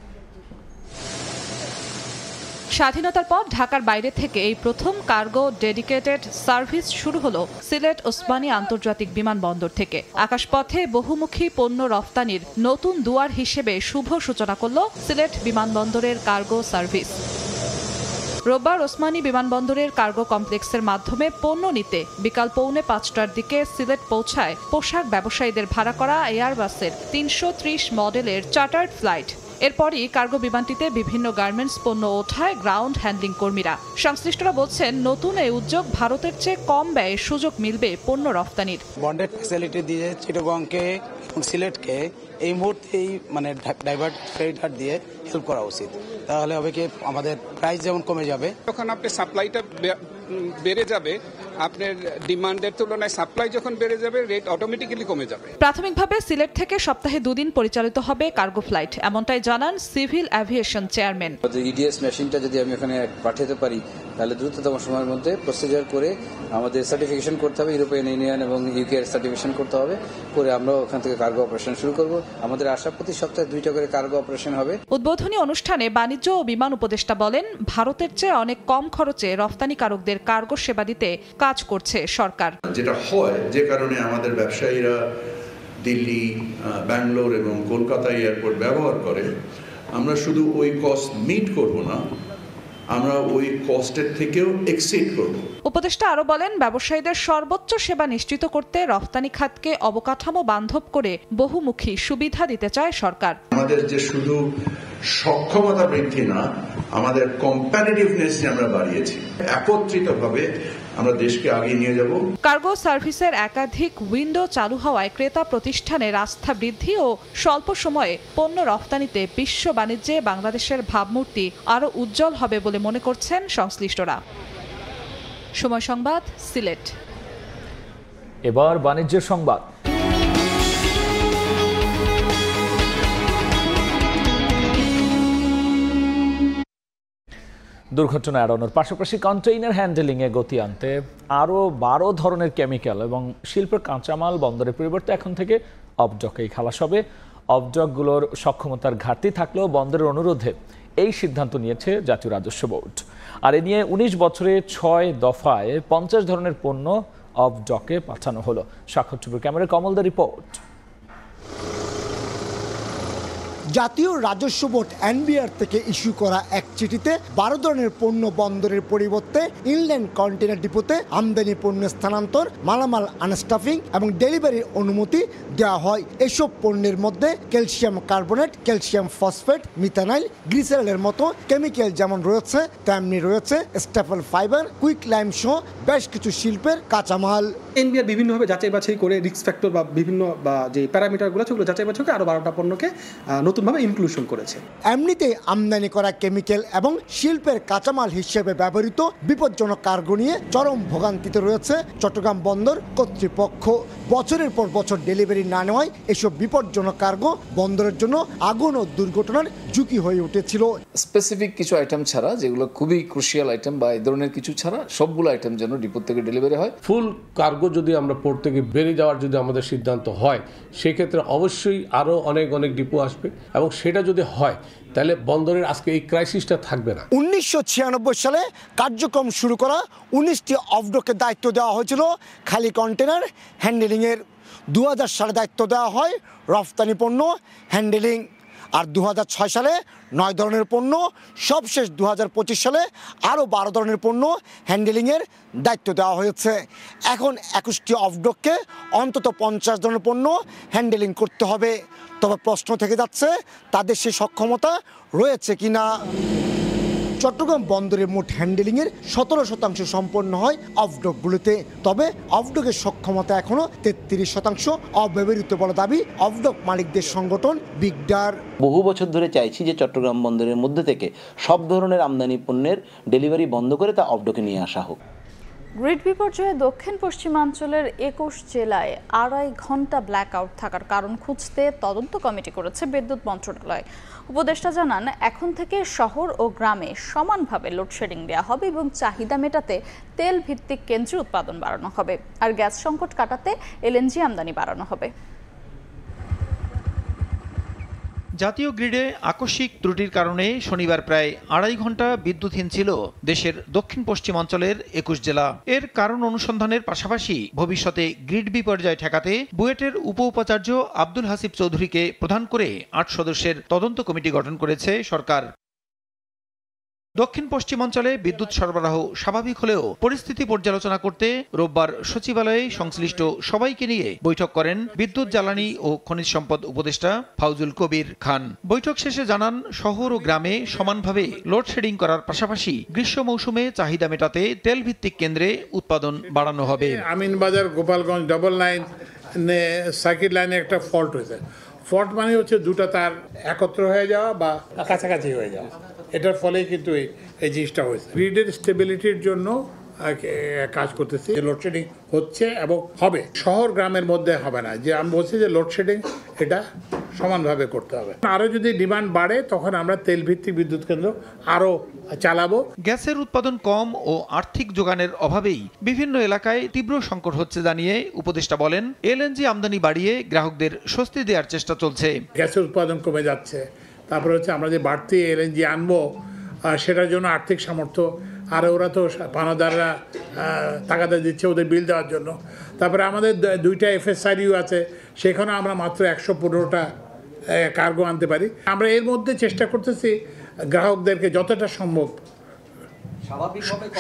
স্বাধীনতার পর ঢাকার বাইরে থেকে এই প্রথম কার্গো ডেডিকেটেড সার্ভিস শুরু হলো সিলেট ওসমানী আন্তর্জাতিক বিমানবন্দর থেকে। আকাশপথে বহুমুখী পণ্য রফতানির নতুন দুয়ার হিসেবে শুভ সূচনা করল সিলেট বিমানবন্দরের কার্গো সার্ভিস। রোববার ওসমানী বিমানবন্দরের কার্গো কমপ্লেক্সের মাধ্যমে পণ্য নিতে বিকাল 4:45টার দিকে সিলেট পৌঁছায় পোশাক ব্যবসায়ীদের ভাড়া করা এয়ারবাসের 330 মডেলের চার্টার্ড ফ্লাইট। এরপরই কার্গো বিমানটিতে বিভিন্ন গার্মেন্টস পণ্য ওঠায় গ্রাউন্ড হ্যান্ডলিং কর্মীরা। সংশ্লিষ্টরা বলছেন, নতুন এই উদ্যোগ ভারতের চেয়ে কম ব্যয়ে সুযোগ মিলবে পণ্য রফতানির। বন্ডেড ফ্যাসিলিটি দিয়ে চিটাগংকে এবং সিলেটকে এই মুহূর্তেই মানে ডাইভার্ট ফ্রেইটার দিয়ে হেল্প করা উচিত। তাহলে হবে কি আমাদের প্রাইস যেমন কমে যাবে, যখন আপনি সাপ্লাইটা বেড়ে যাবে আপনার ডিমান্ডের তুলনায় সাপ্লাই যখন বেড়ে যাবে রেট অটোমেটিক্যালি কমে যাবে। প্রাথমিকভাবে সিলেট থেকে সপ্তাহে 2 দিন পরিচালিত হবে কার্গো ফ্লাইট, এমনটাই জানান সিভিল অ্যাভিয়েশন চেয়ারম্যান। ইডিএস মেশিনটা যদি আমি ওখানে পাঠাতে পারি তাহলে দ্রুততম সময়ের মধ্যে প্রসিজার করে আমাদের সার্টিফিকেশন করতে হবে, ইউরোপিয়ান ইউনিয়ন এবং ইউকে এর সার্টিফিকেশন করতে হবে, করে আমরা ওখান থেকে কার্গো অপারেশন শুরু করব। আমাদের আশা প্রতি সপ্তাহে 2টা করে কার্গো অপারেশন হবে। উদ্বোধনী অনুষ্ঠানে বাণিজ্য ও বিমান উপদেষ্টা বলেন, ভারতের চেয়ে অনেক কম খরচে রফতানিকারকদের কার্গো সেবা দিতে কাজ করছে সরকার। যেটা হয় যে কারণে আমাদের ব্যবসায়ীরা দিল্লি, ব্যাঙ্গালোর এবং কলকাতা এয়ারপোর্ট ব্যবহার করে, আমরা শুধু ওই কস্ট মিট করব না, আমরা ওই কস্টের থেকেও এক্সিড করব। উপদেষ্টা আরো বলেন, ব্যবসায়ীদের সর্বোচ্চ সেবা নিশ্চিত করতে রফতানি খাতকে অবকাঠামো বান্ধব করে বহুমুখী সুবিধা দিতে চায় সরকার। আমাদের যে শুধু সক্ষমতা বৃদ্ধি না, আমাদের কম্পারেটিভনেস আমরা বাড়িয়েছি। একত্রিতভাবে আমরা দেশকে আগিয়ে নিয়ে যাব। কার্গো সার্ভিসের একাধিক উইন্ডো চালু হওয়ায় ক্রেতা প্রতিষ্ঠানের আস্থা বৃদ্ধি ও স্বল্প সময়ে পণ্য রফতানিতে বিশ্ব বাণিজ্যে বাংলাদেশের ভাবমূর্তি আরও উজ্জ্বল হবে বলে মনে করছেন সংশ্লিষ্টরা। সময় সংবাদ, সিলেট। এবার বাণিজ্যের সংবাদ। দুর্ঘটনা এড়ানোর পাশাপাশি কন্টেইনার হ্যান্ডেলিংয়ে গতি আনতে আরও 12 ধরনের কেমিক্যাল এবং শিল্পের কাঁচামাল বন্দরের পরিবর্তে এখন থেকে অফডকেই খালাস হবে। অফডকগুলোর সক্ষমতার ঘাটতি থাকলেও বন্দরের অনুরোধে এই সিদ্ধান্ত নিয়েছে জাতীয় রাজস্ব বোর্ড। আর এ নিয়ে 19 বছরে 6 দফায় 50 ধরনের পণ্য অফডকে পাঠানো হলো। সাক্ষরচুপুর ক্যামেরায় কমলদের রিপোর্ট। জাতীয় রাজস্ব বোর্ড এনবিআর থেকে ইস্যু করা এক চিঠিতে 12 ধরনের পণ্য বন্দরের পরিবর্তে ইনল্যান্ড কন্টেইনার ডিপোতে আমদানি পণ্য স্থানান্তর, মালামাল আনস্টাফিং এবং ডেলিভারির অনুমতি দেওয়া হয়। এসব পণ্যের মধ্যে ক্যালসিয়াম কার্বনেট, ক্যালসিয়াম ফসফেট, মিথানাইল, গ্লিসারলের মতো কেমিক্যাল যেমন রয়েছে তেমনি রয়েছে স্টেপল ফাইবার, কুইক লাইম সহ বেশ কিছু শিল্পের কাঁচামাল। এনবিআর বিভিন্নভাবে যাচাই বাছাই করে রিস্ক ফ্যাক্টর বা বিভিন্ন যে প্যারামিটারগুলো আছে ওগুলো যাচাই বাছাই করে আরও 12টা পণ্যকে নতুনভাবে ইনক্লুশন করেছে। এমনিতে আমদানি করা কেমিক্যাল এবং শিল্পের কাঁচামাল হিসেবে ব্যবহৃত বিপজ্জনক কার্গো নিয়ে চরম ভোগান্তিতে রয়েছে চট্টগ্রাম বন্দর কর্তৃপক্ষ। বছরের পর বছর ডেলিভারি না নেওয়ায় এসব বিপজ্জনক কার্গো বন্দরের জন্য আগুন ও দুর্ঘটনার ঝুঁকি হয়ে উঠেছিল। স্পেসিফিক কিছু আইটেম ছাড়া, যেগুলো খুবই ক্রুশিয়াল আইটেম বা এই ধরনের কিছু ছাড়া সবগুলো আইটেম যেন ডিপো থেকে ডেলিভারি হয়। ফুল কার্গো যদি আমরা পোর্ট থেকে বেরিয়ে যাওয়ার যদি আমাদের সিদ্ধান্ত হয়, সেক্ষেত্রে অবশ্যই আরও অনেক ডিপো আসবে এবং সেটা যদি হয় তাহলে বন্দরের আজকে এই ক্রাইসিসটা থাকবে না। 1996 সালে কার্যক্রম শুরু করা 19টি অফডকের দায়িত্ব দেওয়া হয়েছিল খালি কন্টেনার হ্যান্ডেলিংয়ের। 2000 সালে দায়িত্ব দেওয়া হয় রফতানি পণ্য হ্যান্ডেলিং। আর 2006 সালে 9 ধরনের পণ্য, সবশেষ 2025 সালে আরও 12 ধরনের পণ্য হ্যান্ডেলিংয়ের দায়িত্ব দেওয়া হয়েছে। এখন 21টি অফডককে অন্তত 50 ধরনের পণ্য হ্যান্ডেলিং করতে হবে। তবে প্রশ্ন থেকে যাচ্ছে তাদের সেই সক্ষমতা রয়েছে কিনা। চট্টগ্রাম বন্দরের মোট হ্যান্ডেলিংয়ের 17% সম্পন্ন হয় অফডকগুলোতে। তবে অফডকের সক্ষমতা এখনও 33% অব্যবহৃত বলে দাবি অফডক মালিকদের সংগঠন বিগডার। বহু বছর ধরে চাইছি যে চট্টগ্রাম বন্দরের মধ্যে থেকে সব ধরনের আমদানি পণ্যের ডেলিভারি বন্ধ করে তা অফডকে নিয়ে আসা হোক। গ্রিড বিপর্যয়ে দক্ষিণ পশ্চিমাঞ্চলের 21 জেলায় 2.5 ঘন্টা ব্ল্যাকআউট থাকার কারণ খুঁজতে তদন্ত কমিটি করেছে বিদ্যুৎ মন্ত্রণালয়। উপদেষ্টা জানান, এখন থেকে শহর ও গ্রামে সমানভাবে লোডশেডিং দেওয়া হবে এবং চাহিদা মেটাতে তেল ভিত্তিক কেন্দ্রে উৎপাদন বাড়ানো হবে, আর গ্যাস সংকট কাটাতে এলএনজি আমদানি বাড়ানো হবে। জাতীয় গ্রিডে আকস্মিক ত্রুটির কারণে শনিবার প্রায় 2.5 ঘন্টা বিদ্যুৎহীন ছিল দেশের দক্ষিণ পশ্চিমাঞ্চলের 21 জেলা। এর কারণ অনুসন্ধানের পাশাপাশি ভবিষ্যতে গ্রিড বিপর্যয় ঠেকাতে বুয়েটের উপাচার্য আব্দুল হাসিব চৌধুরীকে প্রধান করে 8 সদস্যের তদন্ত কমিটি গঠন করেছে সরকার। দক্ষিণ পশ্চিমাঞ্চলে বিদ্যুৎ সরবরাহ স্বাভাবিক হলেও পরিস্থিতি পর্যালোচনা করতে রোববার সচিবালয়ে সংশ্লিষ্ট সবাইকে নিয়ে বৈঠক করেন বিদ্যুৎ, জ্বালানি ও খনিজ সম্পদ উপদেষ্টা ফাউজুল কবির খান। বৈঠক শেষে জানান, শহর ও গ্রামে সমানভাবে লোডশেডিং করার পাশাপাশি গ্রীষ্ম মৌসুমে চাহিদা মেটাতে তেল ভিত্তিক কেন্দ্রে উৎপাদন বাড়ানো হবে। Aminbazar Gopalganj double line circuit লাইনে একটা ফল্ট হয়েছে। ফল্ট মানে হচ্ছে দুটো তার একত্র হয়ে যাওয়া বা কাছাকাছি হয়ে যাওয়া, এটার ফলে কিন্তু এই জিনিসটা হয়েছে। গ্রিডের স্টেবিলিটির জন্য কাজ করতেছি। লোডশেডিং হচ্ছে এবং হবে, শহর গ্রামের মধ্যে হবে না। যে আমি বলছি যে লোডশেডিং এটা সমানভাবে করতে হবে। আরও যদি ডিমান্ড বাড়ে তখন আমরা তেল ভিত্তিক বিদ্যুৎ কেন্দ্র আরও চালাবো। গ্যাসের উৎপাদন কম ও আর্থিক যোগানের অভাবেই বিভিন্ন এলাকায় তীব্র সংকট হচ্ছে জানিয়ে উপদেষ্টা বলেন, এলএনজি আমদানি বাড়িয়ে গ্রাহকদের স্বস্তি দেওয়ার চেষ্টা চলছে। গ্যাসের উৎপাদন কমে যাচ্ছে, তারপরে হচ্ছে আমরা যে বাড়তি এলএনজি আনবো সেটার জন্য আর্থিক সামর্থ্য, আর ওরা তো পানাদাররা টাকাটা দিচ্ছে ওদের বিল দেওয়ার জন্য। তারপরে আমাদের 2টা FSRU আছে, সেখানে আমরা মাত্র 115টা কার্গো আনতে পারি। আমরা এর মধ্যে চেষ্টা করতেছি গ্রাহকদেরকে যতটা সম্ভব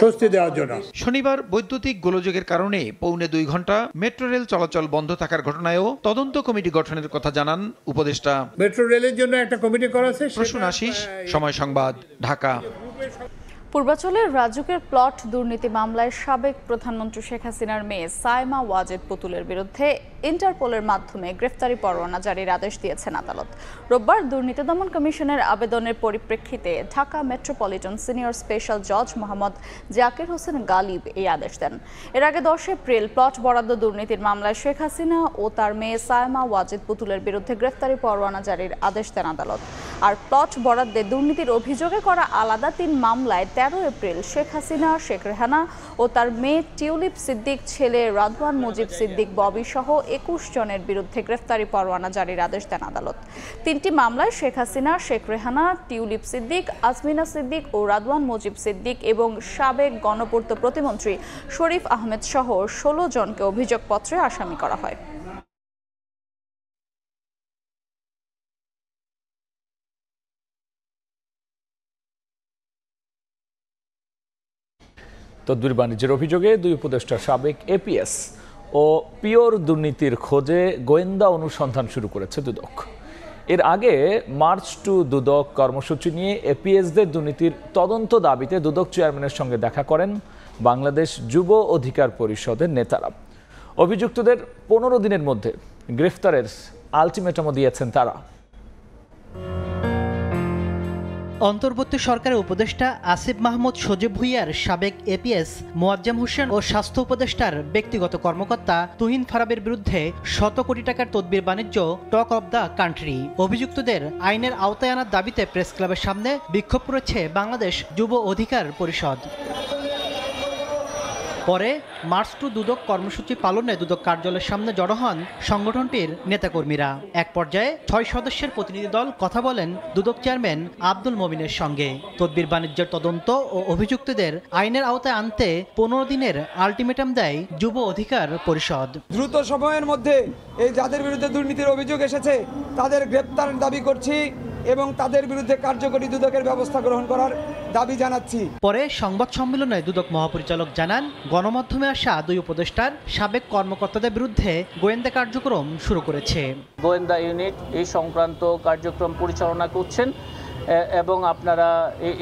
স্বস্তি দেওয়ার জন্য। শনিবার বৈদ্যুতিক গোলযোগের কারণে পৌনে 2 ঘন্টা মেট্রো রেল চলাচল বন্ধ থাকার ঘটনায়ও তদন্ত কমিটি গঠনের কথা জানান উপদেষ্টা। মেট্রো রেলের জন্য একটা কমিটি করা আছে। প্রসূন আশিস, সময় সংবাদ, ঢাকা। পূর্বাঞ্চলের রাজুকের প্লট দুর্নীতি মামলায় সাবেক প্রধানমন্ত্রী শেখ হাসিনার মেয়ে সাইমা ওয়াজেদ পুতুলের বিরুদ্ধে ইন্টারপোলের মাধ্যমে গ্রেফতারি পরোয়ানা জারির আদেশ দিয়েছেন আদালত। রোববার দুর্নীতি দমন কমিশনের আবেদনের পরিপ্রেক্ষিতে ঢাকা মেট্রোপলিটন সিনিয়র স্পেশাল জজ মোহাম্মদ জাকির হোসেন গালিব এই আদেশ দেন। এর আগে 10 এপ্রিল প্লট বরাদ্দ দুর্নীতির মামলায় শেখ হাসিনা ও তার মেয়ে সাইমা ওয়াজেদ পুতুলের বিরুদ্ধে গ্রেফতারি পরোয়ানা জারির আদেশ দেন আদালত। আর প্লট বরাদ্দে দুর্নীতির অভিযোগে করা আলাদা 3 মামলায় 13 এপ্রিল শেখ হাসিনা, শেখ রেহানা ও তার মেয়ে টিউলিপ সিদ্দিক, ছেলে রাদওয়ান মুজিব সিদ্দিক ববি সহ 21 জনের বিরুদ্ধে গ্রেফতারি পরোয়ানা জারির আদেশ দেন আদালত। 3টি মামলায় শেখ হাসিনা, শেখ রেহানা, টিউলিপ সিদ্দিক, আজমিনা সিদ্দিক ও রাদওয়ান মুজিব সিদ্দিক এবং সাবেক গণপূর্ত প্রতিমন্ত্রী শরীফ আহমেদ সহ 16 জনকে অভিযোগপত্রে আসামি করা হয়। তদবির বাণিজ্যের অভিযোগে 2 উপদেষ্টা সাবেক APS ও পিওর দুর্নীতির খোঁজে গোয়েন্দা অনুসন্ধান শুরু করেছে দুদক। এর আগে মার্চ টু দুদক কর্মসূচি নিয়ে APSদের দুর্নীতির তদন্ত দাবিতে দুদক চেয়ারম্যানের সঙ্গে দেখা করেন বাংলাদেশ যুব অধিকার পরিষদের নেতারা। অভিযুক্তদের 15 দিনের মধ্যে গ্রেফতারের আলটিমেটামও দিয়েছেন তারা। অন্তর্বর্তী সরকারের উপদেষ্টা আসিফ মাহমুদ সজীব ভুইয়ার সাবেক APS মোয়াজ্জেম হোসেন ও স্বাস্থ্য উপদেষ্টার ব্যক্তিগত কর্মকর্তা তুহিন ফারাবের বিরুদ্ধে 100 কোটি টাকার তদবির বাণিজ্য টক অব দ্য কান্ট্রি। অভিযুক্তদের আইনের আওতায় আনার দাবিতে প্রেস ক্লাবের সামনে বিক্ষোভ করেছে বাংলাদেশ যুব অধিকার পরিষদ। পরে মার্চ টু দুদক কর্মসূচি পালনে দুদক কার্যালয়ের সামনে জড়ো হন সংগঠনটির নেতাকর্মীরা। এক পর্যায়ে 6 সদস্যের প্রতিনিধি দল কথা বলেন দুদক চেয়ারম্যান আব্দুল মমিনের সঙ্গে। তদবির বাণিজ্যের তদন্ত ও অভিযুক্তদের আইনের আওতায় আনতে 15 দিনের আলটিমেটাম দেয় যুব অধিকার পরিষদ। দ্রুত সময়ের মধ্যে এই যাদের বিরুদ্ধে দুর্নীতির অভিযোগ এসেছে তাদের গ্রেপ্তার দাবি করছি এবং তাদের বিরুদ্ধে কার্যকরী দুদকের ব্যবস্থা গ্রহণ করার দাবি জানাচ্ছি। পরে সংবাদ সম্মেলনে দুদক মহাপরিচালক জানান, গণমাধ্যমে আসা 2 উপদেষ্টার সাবেক কর্মকর্তাদের বিরুদ্ধে গোয়েন্দা কার্যক্রম শুরু করেছে। গোয়েন্দা ইউনিট এই সংক্রান্ত কার্যক্রম পরিচালনা করছেন এবং আপনারা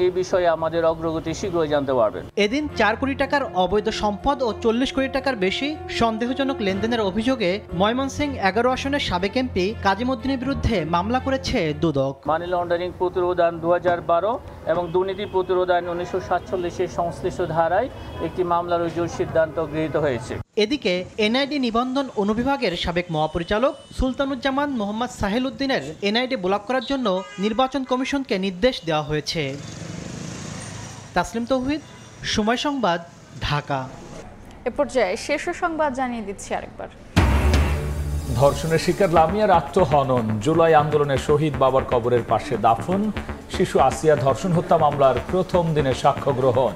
এই বিষয়ে আমাদের অগ্রগতি শীঘ্রই জানতে পারবেন। এদিন 4 কোটি টাকার অবৈধ সম্পদ ও 40 কোটি টাকার বেশি সন্দেহজনক লেনদেনের অভিযোগে ময়মনসিংহ 11 আসনের সাবেক এমপি কাজিমউদ্দিনের বিরুদ্ধে মামলা করেছে দুদক। মানি লন্ডারিং প্রতিরোধ আইন 2012 এবং দুর্নীতি প্রতিরোধ আইন 1947 সংশ্লিষ্ট ধারায় একটি মামলা রুজুর সিদ্ধান্ত গৃহীত হয়েছে। এদিকে NID নিবন্ধন অনুবিভাগের সাবেক মহাপরিচালক সুলতানুজ্জামান মোহাম্মদ সাহেল উদ্দিনের NID ব্লক করার জন্য নির্বাচন কমিশনকে নির্দেশ দেওয়া হয়েছে। তাসলিম তৌহিদ, সময় সংবাদ, ঢাকা। এ পর্যায়ে শীর্ষ সংবাদ জানিয়ে দিচ্ছি আরেকবার। ধর্ষণের শিকার লামিয়ার আত্মহনন, জুলাই আন্দোলনের শহীদ বাবার কবরের পাশে দাফন, শিশু আসিয়া ধর্ষণ হত্যা মামলার প্রথম দিনের সাক্ষ্য গ্রহণ।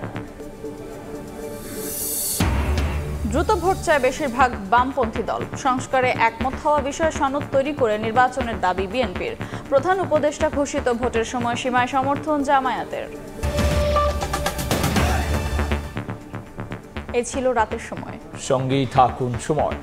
দ্রুত ভোট চায় বেশিরভাগ বামপন্থী দল। সংস্কারে একমত হওয়া বিষয়ে সনদ তৈরি করে নির্বাচনের দাবি বিএনপির। প্রধান উপদেষ্টা ঘোষিত ভোটের সময়সীমায় সমর্থন জামায়াতের। এই ছিল রাতের সময়। সঙ্গেই থাকুন সময়।